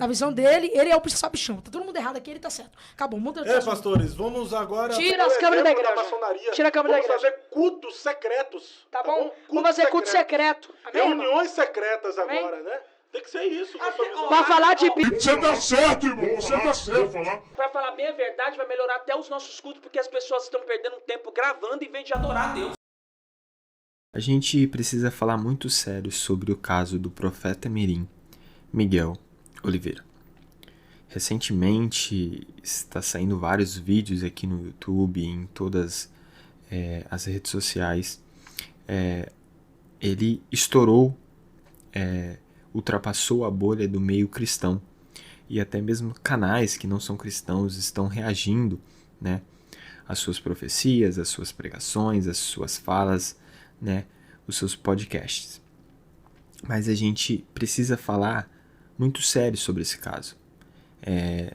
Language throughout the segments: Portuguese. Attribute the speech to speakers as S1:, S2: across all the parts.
S1: Na visão dele, ele é o principal bichão. Tá todo mundo errado aqui, ele tá certo. Acabou, muda
S2: pastores, vamos agora...
S1: Tira as câmeras da igreja. Tira a câmera da igreja.
S2: Vamos fazer cultos secretos.
S1: Tá bom? Vamos fazer culto secreto. Amém,
S2: reuniões secretas agora, né? Tem que ser isso.
S1: Pra falar de Bíblia.
S3: Você tá certo, irmão. Você tá certo.
S4: Pra falar bem a verdade, vai melhorar até os nossos cultos, porque as pessoas estão perdendo tempo gravando em vez de adorar a Deus.
S5: A gente precisa falar muito sério sobre o caso do profeta mirim, Miguel Oliveira. Recentemente está saindo vários vídeos aqui no YouTube, em todas as redes sociais. Ele estourou, ultrapassou a bolha do meio cristão. E até mesmo canais que não são cristãos estão reagindo, né, às suas profecias, às suas pregações, às suas falas, né, os seus podcasts. Mas a gente precisa falar muito sério sobre esse caso.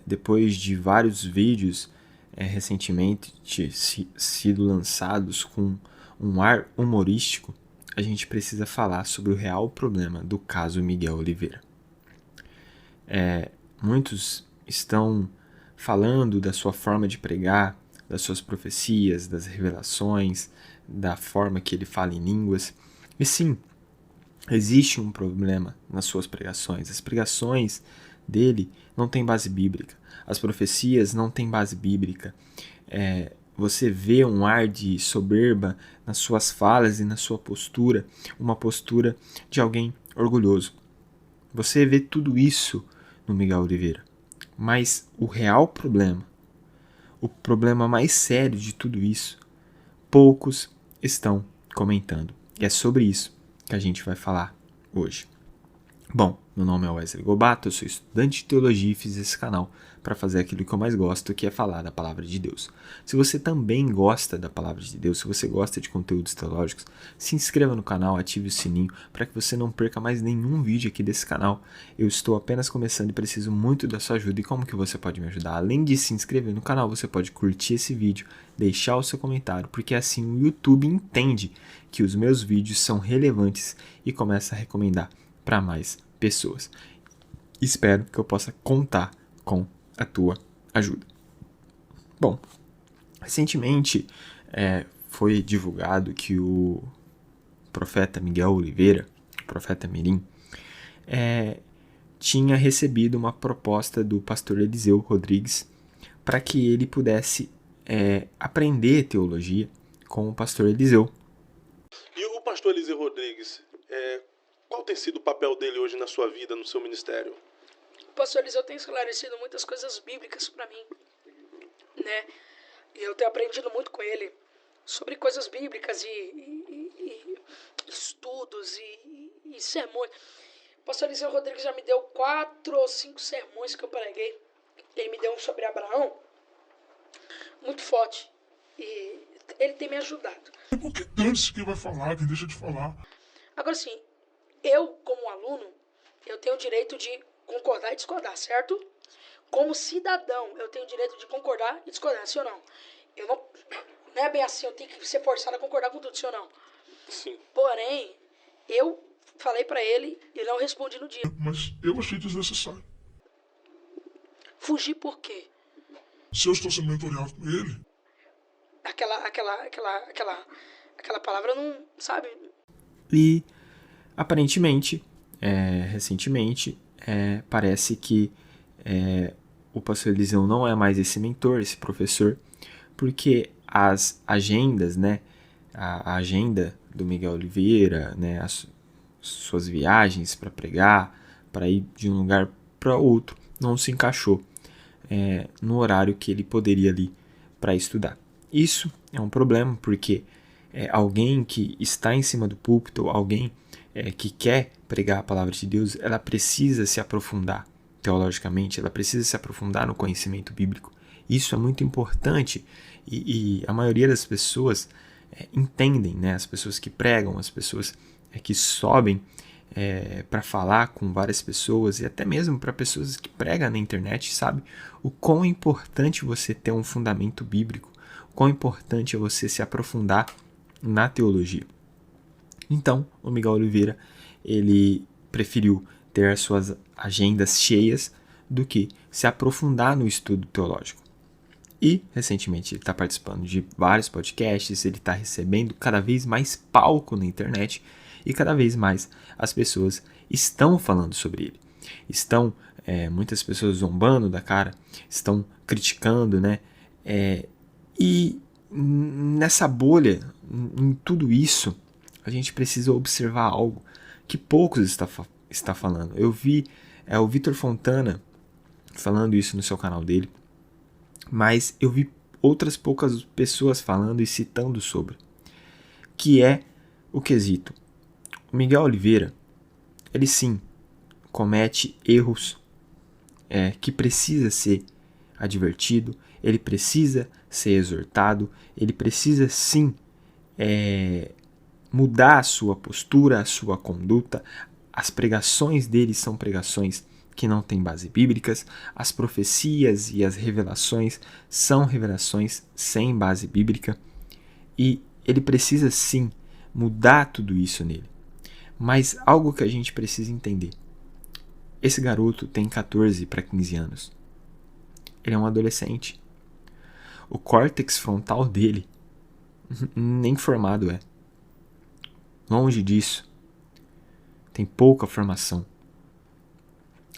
S5: Depois de vários vídeos recentemente sido lançados com um ar humorístico, a gente precisa falar sobre o real problema do caso Miguel Oliveira. Muitos estão falando da sua forma de pregar, das suas profecias, das revelações, da forma que ele fala em línguas. E sim, existe um problema nas suas pregações. As pregações dele não têm base bíblica. As profecias não têm base bíblica. Você vê um ar de soberba nas suas falas e na sua postura, uma postura de alguém orgulhoso. Você vê tudo isso no Miguel Oliveira. Mas o real problema, o problema mais sério de tudo isso, poucos estão comentando. E é sobre isso que a gente vai falar hoje. Bom, meu nome é Wesley Gobato, eu sou estudante de teologia e fiz esse canal para fazer aquilo que eu mais gosto, que é falar da palavra de Deus. Se você também gosta da palavra de Deus, se você gosta de conteúdos teológicos, se inscreva no canal, ative o sininho para que você não perca mais nenhum vídeo aqui desse canal. Eu estou apenas começando e preciso muito da sua ajuda. E como que você pode me ajudar? Além de se inscrever no canal, você pode curtir esse vídeo, deixar o seu comentário, porque assim o YouTube entende que os meus vídeos são relevantes e começa a recomendar para mais pessoas. Espero que eu possa contar com a tua ajuda. Bom, recentemente foi divulgado que o profeta Miguel Oliveira, o profeta mirim, tinha recebido uma proposta do pastor Eliseu Rodrigues para que ele pudesse aprender teologia com o pastor Eliseu.
S2: E o pastor Eliseu Rodrigues, qual tem sido o papel dele hoje na sua vida, no seu ministério?
S1: O pastor Eliseu tem esclarecido muitas coisas bíblicas para mim, né? E eu tenho aprendido muito com ele sobre coisas bíblicas e estudos e sermões. O pastor Eliseu Rodrigues já me deu 4 ou 5 sermões que eu preguei. Ele me deu um sobre Abraão, muito forte. E ele tem me ajudado.
S3: Por que dane-se quem vai falar, quem deixa de falar?
S1: Agora sim, eu como aluno, eu tenho o direito de concordar e discordar, certo? Como cidadão, eu tenho o direito de concordar e discordar, sim ou não? Eu não é bem assim, eu tenho que ser forçado a concordar com tudo, sim ou não?
S2: Sim.
S1: Porém, eu falei pra ele e não respondi no dia.
S3: Mas eu achei desnecessário.
S1: Fugir por quê?
S3: Se eu estou sendo mentoreado por ele...
S1: Aquela palavra não, sabe?
S5: E, aparentemente, recentemente, parece que o pastor Eliseu não é mais esse mentor, esse professor, porque as agendas, né, a agenda do Miguel Oliveira, né, as suas viagens para pregar, para ir de um lugar para outro, não se encaixou no horário que ele poderia ali para estudar. Isso é um problema, porque alguém que está em cima do púlpito, alguém que quer pregar a palavra de Deus, ela precisa se aprofundar teologicamente, ela precisa se aprofundar no conhecimento bíblico. Isso é muito importante e a maioria das pessoas entendem, né? As pessoas que pregam, as pessoas que sobem para falar com várias pessoas e até mesmo para pessoas que pregam na internet, sabe? O quão é importante você ter um fundamento bíblico, o quão importante é você se aprofundar na teologia. Então, o Miguel Oliveira, ele preferiu ter as suas agendas cheias do que se aprofundar no estudo teológico. E, recentemente, ele está participando de vários podcasts, ele está recebendo cada vez mais palco na internet e cada vez mais as pessoas estão falando sobre ele. Estão, muitas pessoas zombando da cara, estão criticando, né? E nessa bolha, em tudo isso, a gente precisa observar algo que poucos está falando. Eu vi o Vitor Fontana falando isso no seu canal dele, mas eu vi outras poucas pessoas falando e citando sobre, que é o quesito. O Miguel Oliveira, ele sim comete erros que precisa ser advertido, ele precisa ser exortado, ele precisa sim mudar a sua postura, a sua conduta. As pregações dele são pregações que não têm base bíblicas, as profecias e as revelações são revelações sem base bíblica, e ele precisa sim mudar tudo isso nele. Mas algo que a gente precisa entender: esse garoto tem 14 para 15 anos. Ele é um adolescente. O córtex frontal dele nem formado é. Longe disso. Tem pouca formação.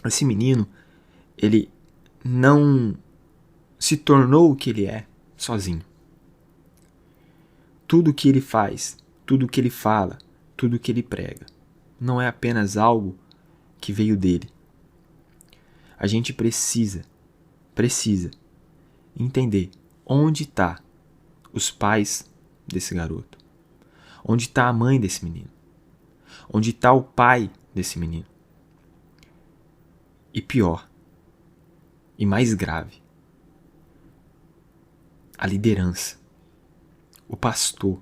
S5: Esse menino, ele não se tornou o que ele é sozinho. Tudo que ele faz, tudo que ele fala, tudo que ele prega, não é apenas algo que veio dele. A gente precisa entender onde está os pais desse garoto, onde está a mãe desse menino, onde está o pai desse menino. E pior, e mais grave, a liderança, o pastor,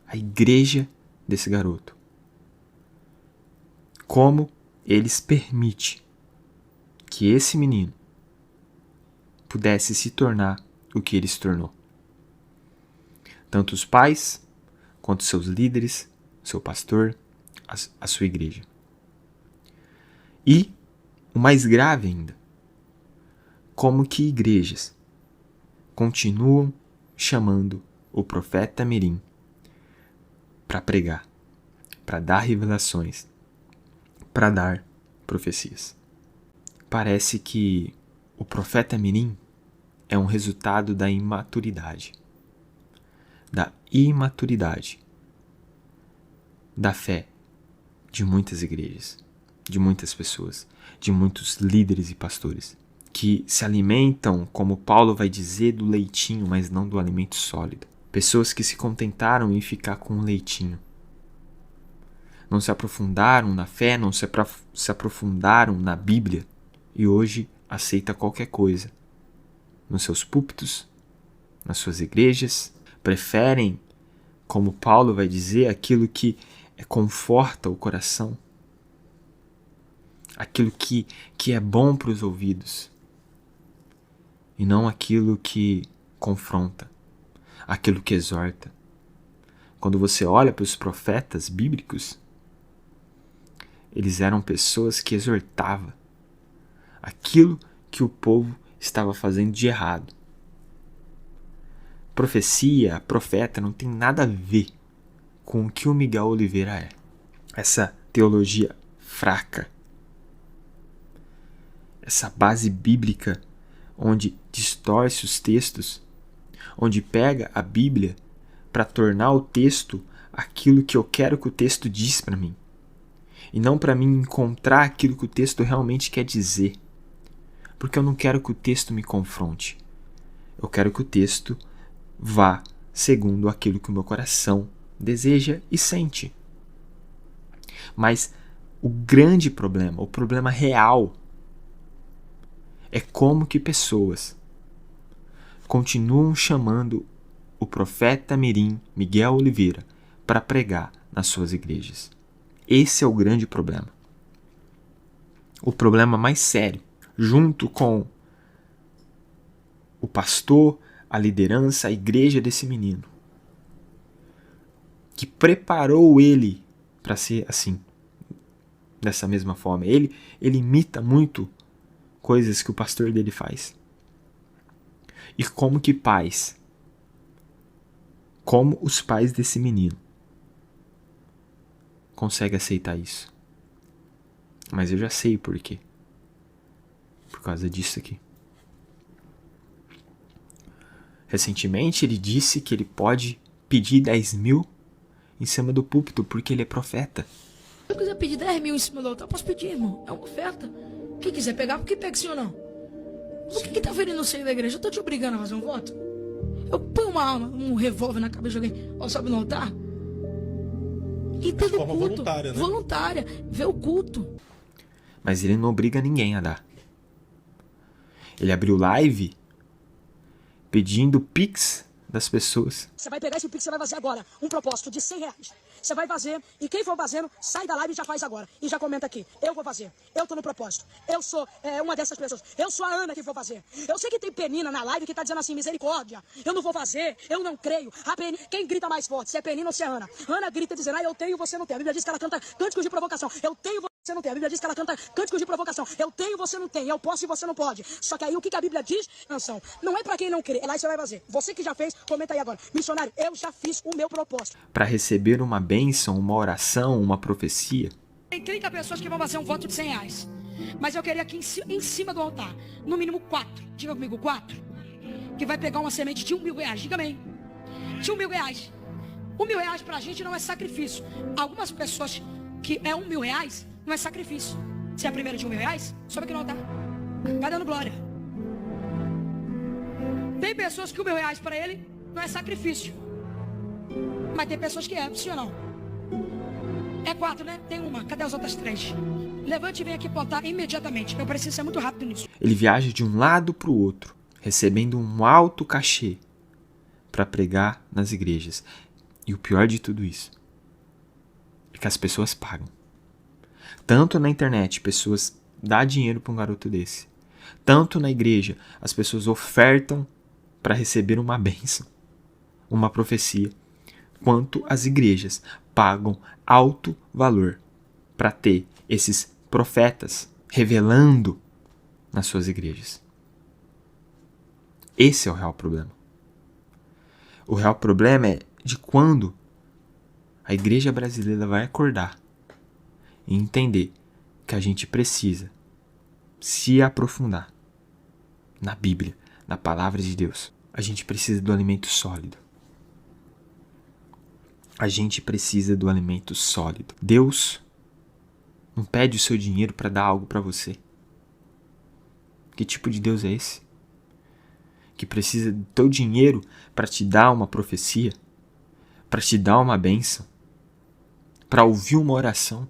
S5: a igreja desse garoto. Como eles permitem que esse menino pudesse se tornar o que ele se tornou. Tanto os pais, quanto seus líderes, seu pastor, a sua igreja. E, o mais grave ainda, como que igrejas continuam chamando o profeta Mirim para pregar, para dar revelações, para dar profecias. Parece que o profeta Mirim é um resultado da imaturidade da fé de muitas igrejas, de muitas pessoas, de muitos líderes e pastores, que se alimentam, como Paulo vai dizer, do leitinho, mas não do alimento sólido. Pessoas que se contentaram em ficar com o leitinho. Não se aprofundaram na fé, não se aprofundaram na Bíblia, e hoje aceita qualquer coisa. Nos seus púlpitos, nas suas igrejas, preferem, como Paulo vai dizer, aquilo que conforta o coração, aquilo que é bom para os ouvidos, e não aquilo que confronta, aquilo que exorta. Quando você olha para os profetas bíblicos, eles eram pessoas que exortavam aquilo que o povo estava fazendo de errado. Profecia, profeta, não tem nada a ver com o que o Miguel Oliveira é. Essa teologia fraca, essa base bíblica onde distorce os textos, onde pega a Bíblia para tornar o texto aquilo que eu quero que o texto diz para mim, e não para mim encontrar aquilo que o texto realmente quer dizer, porque eu não quero que o texto me confronte. Eu quero que o texto vá segundo aquilo que o meu coração deseja e sente. Mas o grande problema, o problema real, é como que pessoas continuam chamando o profeta Mirim, Miguel Oliveira, para pregar nas suas igrejas. Esse é o grande problema. O problema mais sério, junto com o pastor, a liderança, a igreja desse menino, que preparou ele para ser assim, dessa mesma forma. Ele imita muito coisas que o pastor dele faz. E como que pais, como os pais desse menino, conseguem aceitar isso? Mas eu já sei por quê. Por causa disso aqui. Recentemente ele disse que ele pode pedir 10 mil em cima do púlpito porque ele é profeta.
S6: Se eu quiser pedir 10 mil em cima do altar, eu posso pedir, irmão. É uma oferta. Quem quiser pegar, por que pega sim ou não? Por que tá ferindo o seio da igreja? Eu tô te obrigando a fazer um voto? Eu ponho uma arma, um revólver na cabeça de alguém, ó, sobe no altar? E tendo
S2: forma
S6: culto.
S2: voluntária, né?
S6: Voluntária. Vê o culto.
S5: Mas ele não obriga ninguém a dar. Ele abriu live pedindo pix das pessoas.
S7: Você vai pegar esse pix, você vai fazer agora um propósito de R$100. Você vai fazer, e quem for fazendo, sai da live e já faz agora. E já comenta aqui, eu vou fazer, eu tô no propósito. Eu sou uma dessas pessoas, eu sou a Ana que vou fazer. Eu sei que tem penina na live que tá dizendo assim, misericórdia, eu não vou fazer, eu não creio. Quem grita mais forte, se é penina ou se é Ana? Ana grita dizendo, eu tenho, você não tem. A Bíblia diz que ela canta cânticos de provocação. Eu tenho, você não tem. A Bíblia diz que ela canta cânticos de provocação. Eu tenho, você não tem. Eu posso e você não pode. Só que aí o que a Bíblia diz, canção, não é pra quem não crê, é lá que você vai fazer. Você que já fez, comenta aí agora. Missionário, eu já fiz o meu propósito.
S5: Para receber uma bênção, uma oração, uma profecia.
S6: Tem 30 pessoas que vão fazer um voto de R$100. Mas eu queria aqui em cima do altar, no mínimo 4. Diga comigo, 4. Que vai pegar uma semente de R$1.000. Diga amém. De R$1.000. R$1.000 pra gente não é sacrifício. Algumas pessoas que é R$1.000 não é sacrifício. Se é a primeira de R$1.000, sobe aqui no altar. Vai dando glória. Tem pessoas que R$1.000 para ele não é sacrifício. Mas tem pessoas que é, sim ou não? É 4, né? Tem uma. Cadê as outras 3? Levante e vem aqui apontar imediatamente. Eu preciso ser muito rápido nisso.
S5: Ele viaja de um lado para o outro, recebendo um alto cachê para pregar nas igrejas. E o pior de tudo isso é que as pessoas pagam. Tanto na internet, pessoas dão dinheiro para um garoto desse. Tanto na igreja, as pessoas ofertam para receber uma bênção, uma profecia. Quanto as igrejas pagam alto valor para ter esses profetas revelando nas suas igrejas. Esse é o real problema. O real problema é de quando a igreja brasileira vai acordar e entender que a gente precisa se aprofundar na Bíblia, na palavra de Deus. A gente precisa do alimento sólido. A gente precisa do alimento sólido. Deus não pede o seu dinheiro para dar algo para você. Que tipo de Deus é esse? Que precisa do teu dinheiro para te dar uma profecia, para te dar uma bênção, para ouvir uma oração.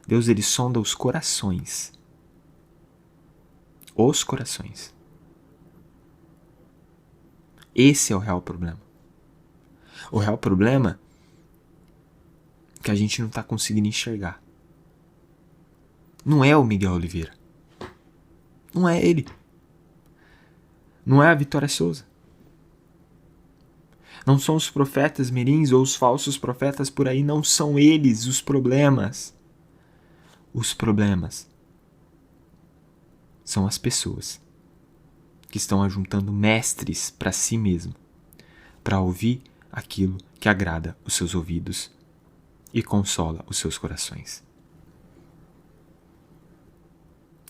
S5: Deus, ele sonda os corações. Os corações. Esse é o real problema. O real problema é que a gente não está conseguindo enxergar. Não é o Miguel Oliveira. Não é ele. Não é a Vitória Souza. Não são os profetas mirins ou os falsos profetas por aí. Não são eles os problemas. Os problemas são as pessoas que estão ajuntando mestres para si mesmo, para ouvir aquilo que agrada os seus ouvidos e consola os seus corações.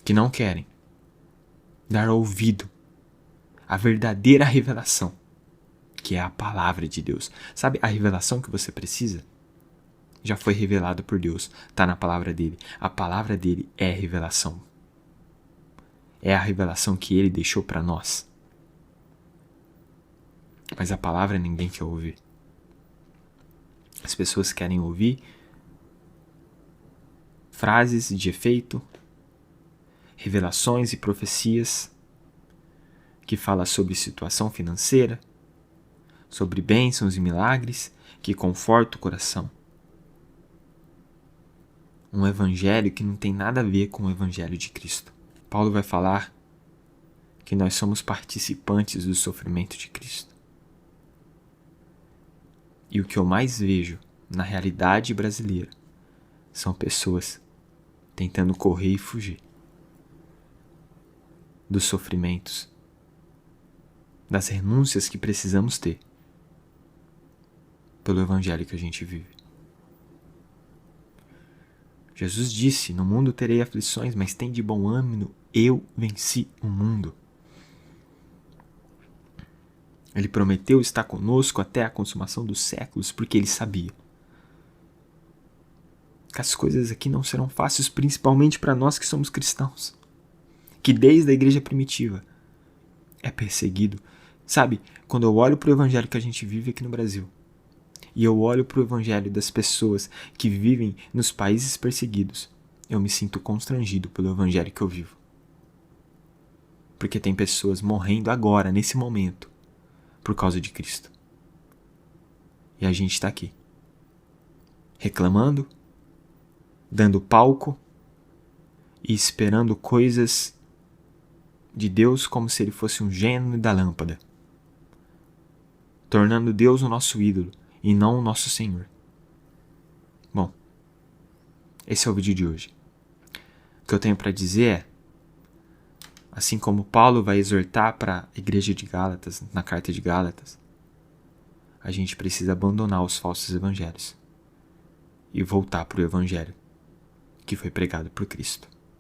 S5: Que não querem dar ouvido à verdadeira revelação, que é a palavra de Deus. Sabe a revelação que você precisa? Já foi revelada por Deus, está na palavra dele. A palavra dele é revelação. É a revelação que ele deixou para nós. Mas a palavra ninguém quer ouvir. As pessoas querem ouvir frases de efeito, revelações e profecias que falam sobre situação financeira, sobre bênçãos e milagres que confortam o coração. Um evangelho que não tem nada a ver com o evangelho de Cristo. Paulo vai falar que nós somos participantes do sofrimento de Cristo. E o que eu mais vejo na realidade brasileira são pessoas tentando correr e fugir. dos sofrimentos, das renúncias que precisamos ter pelo evangelho que a gente vive. Jesus disse: no mundo terei aflições, mas tem de bom ânimo, eu venci o mundo. Ele prometeu estar conosco até a consumação dos séculos, porque ele sabia que as coisas aqui não serão fáceis, principalmente para nós que somos cristãos, que desde a igreja primitiva é perseguido. Sabe, quando eu olho para o evangelho que a gente vive aqui no Brasil, e eu olho para o evangelho das pessoas que vivem nos países perseguidos, eu me sinto constrangido pelo evangelho que eu vivo. Porque tem pessoas morrendo agora, nesse momento, por causa de Cristo. E a gente está aqui, reclamando, dando palco e esperando coisas de Deus como se ele fosse um gênio da lâmpada, tornando Deus o nosso ídolo e não o nosso Senhor. Bom, esse é o vídeo de hoje. O que eu tenho para dizer é, assim como Paulo vai exortar para a igreja de Gálatas, na carta de Gálatas, a gente precisa abandonar os falsos evangelhos e voltar para o evangelho que foi pregado por Cristo.